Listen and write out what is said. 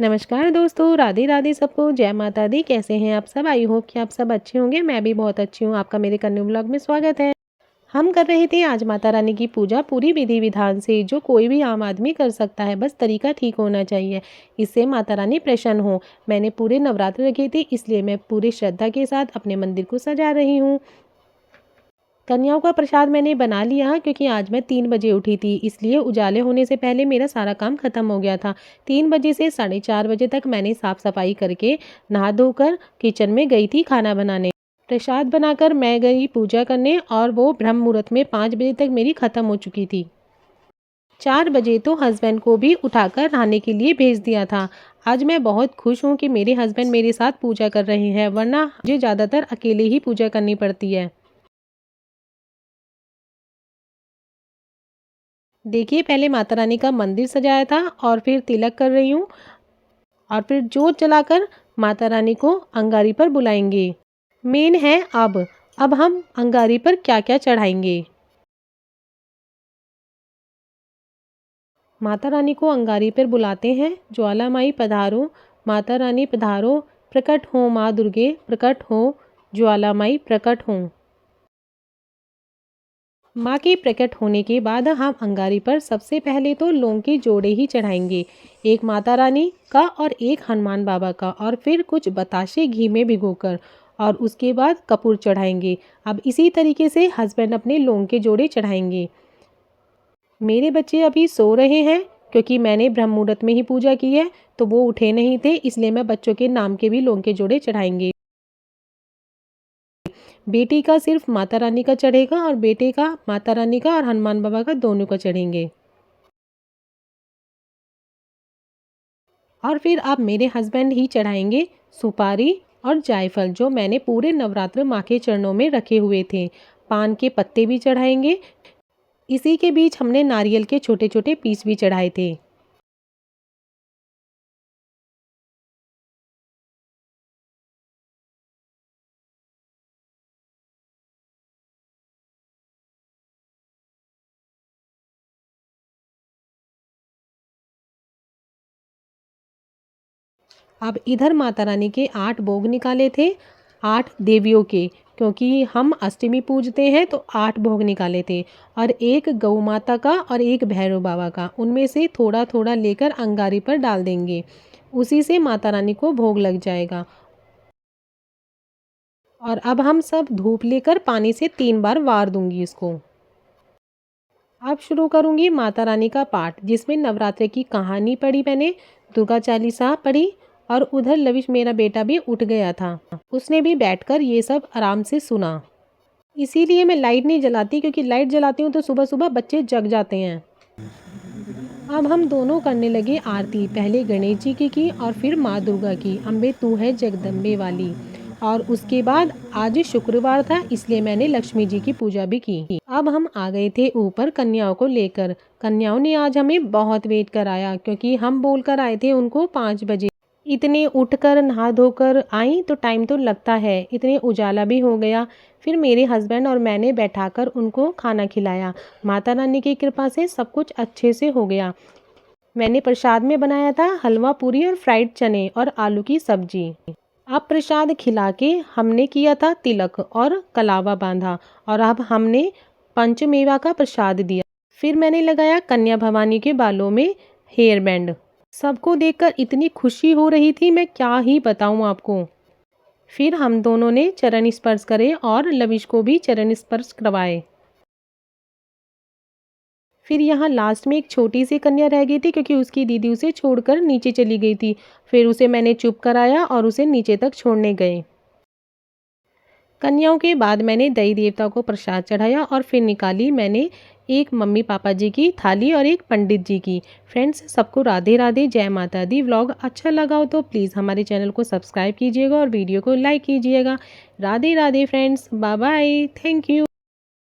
नमस्कार दोस्तों, राधे राधे सबको, जय माता दी। कैसे हैं आप सब? आई होप कि आप सब अच्छे होंगे। मैं भी बहुत अच्छी हूँ। आपका मेरे कन्नू ब्लॉग में स्वागत है। हम कर रहे थे आज माता रानी की पूजा पूरी विधि विधान से, जो कोई भी आम आदमी कर सकता है, बस तरीका ठीक होना चाहिए। इससे माता रानी प्रसन्न हो। मैंने पूरे नवरात्र रखे थे, इसलिए मैं पूरी श्रद्धा के साथ अपने मंदिर को सजा रही हूँ। कन्याओं का प्रसाद मैंने बना लिया, क्योंकि आज मैं 3 बजे उठी थी, इसलिए उजाले होने से पहले मेरा सारा काम खत्म हो गया था। 3 बजे से 4:30 बजे तक मैंने साफ सफाई करके नहा धोकर किचन में गई थी खाना बनाने। प्रसाद बनाकर मैं गई पूजा करने, और वो ब्रह्म मुहूर्त में 5 बजे तक मेरी खत्म हो चुकी थी। 4 बजे तो हस्बैंड को भी उठाकर नहाने के लिए भेज दिया था। आज मैं बहुत खुश हूँ कि मेरे हस्बैंड मेरे साथ पूजा कर रहे हैं, वरना मुझे ज़्यादातर अकेले ही पूजा करनी पड़ती है। देखिए, पहले माता रानी का मंदिर सजाया था और फिर तिलक कर रही हूँ, और फिर जोत जलाकर माता रानी को अंगारी पर बुलाएंगे। मेन है अब हम अंगारी पर क्या क्या चढ़ाएंगे। माता रानी को अंगारी पर बुलाते हैं। ज्वाला माई पधारो, माता रानी पधारो, प्रकट हो माँ दुर्गे, प्रकट हो, ज्वाला माई प्रकट हो। माँ के प्रकट होने के बाद हम अंगारी पर सबसे पहले तो लौंग के जोड़े ही चढ़ाएंगे, एक माता रानी का और एक हनुमान बाबा का, और फिर कुछ बताशे घी में भिगोकर, और उसके बाद कपूर चढ़ाएंगे। अब इसी तरीके से हस्बैंड अपने लौंग के जोड़े चढ़ाएंगे। मेरे बच्चे अभी सो रहे हैं, क्योंकि मैंने ब्रह्म मुहूर्त में ही पूजा की है, तो वो उठे नहीं थे, इसलिए मैं बच्चों के नाम के भी लौंग के जोड़े चढ़ाएंगे। बेटी का सिर्फ माता रानी का चढ़ेगा, और बेटे का माता रानी का और हनुमान बाबा का दोनों का चढ़ेंगे। और फिर अब मेरे हस्बैंड ही चढ़ाएंगे सुपारी और जायफल, जो मैंने पूरे नवरात्र माँ के चरणों में रखे हुए थे। पान के पत्ते भी चढ़ाएंगे। इसी के बीच हमने नारियल के छोटे छोटे पीस भी चढ़ाए थे। अब इधर माता रानी के 8 भोग निकाले थे, 8 देवियों के, क्योंकि हम अष्टमी पूजते हैं, तो 8 भोग निकाले थे, और एक गौ माता का और एक भैरव बाबा का। उनमें से थोड़ा थोड़ा लेकर अंगारी पर डाल देंगे, उसी से माता रानी को भोग लग जाएगा। और अब हम सब धूप लेकर पानी से 3 बार वार दूंगी इसको। अब शुरू करूंगी माता रानी का पाठ, जिसमें नवरात्रि की कहानी पढ़ी मैंने, दुर्गा चालीसा पढ़ी, और उधर लविश मेरा बेटा भी उठ गया था, उसने भी बैठकर ये सब आराम से सुना। इसीलिए मैं लाइट नहीं जलाती, क्योंकि लाइट जलाती हूँ तो सुबह सुबह बच्चे जग जाते हैं। अब हम दोनों करने लगे आरती, पहले गणेश जी की और फिर माँ दुर्गा की, अम्बे तू है जगदम्बे वाली। और उसके बाद आज शुक्रवार था, इसलिए मैंने लक्ष्मी जी की पूजा भी की। अब हम आ गए थे ऊपर कन्याओं को लेकर। कन्याओं ने आज हमें बहुत वेट कराया, क्योंकि हम बोलकर आए थे उनको 5 बजे। इतने उठकर नहा धोकर आई तो टाइम तो लगता है, इतने उजाला भी हो गया। फिर मेरे हस्बैंड और मैंने बैठाकर उनको खाना खिलाया। माता रानी की कृपा से सब कुछ अच्छे से हो गया। मैंने प्रसाद में बनाया था हलवा पूरी और फ्राइड चने और आलू की सब्जी। अब प्रसाद खिला के हमने किया था तिलक और कलावा बांधा, और अब हमने पंचमेवा का प्रसाद दिया। फिर मैंने लगाया कन्या भवानी के बालों में हेयर बैंड। सबको देखकर इतनी खुशी हो रही थी, मैं क्या ही बताऊं आपको। फिर हम दोनों ने चरण स्पर्श करे और लविश को भी चरण स्पर्श करवाए। फिर यहाँ लास्ट में एक छोटी सी कन्या रह गई थी, क्योंकि उसकी दीदी उसे छोड़कर नीचे चली गई थी। फिर उसे मैंने चुप कराया और उसे नीचे तक छोड़ने गए। कन्याओं के बाद मैंने देवी देवता को प्रसाद चढ़ाया, और फिर निकाली मैंने एक मम्मी पापा जी की थाली और एक पंडित जी की। फ्रेंड्स, सबको राधे राधे, जय माता दी। व्लॉग अच्छा लगा हो तो प्लीज़ हमारे चैनल को सब्सक्राइब कीजिएगा और वीडियो को लाइक कीजिएगा। Radhe Radhe friends, bye bye, thank you.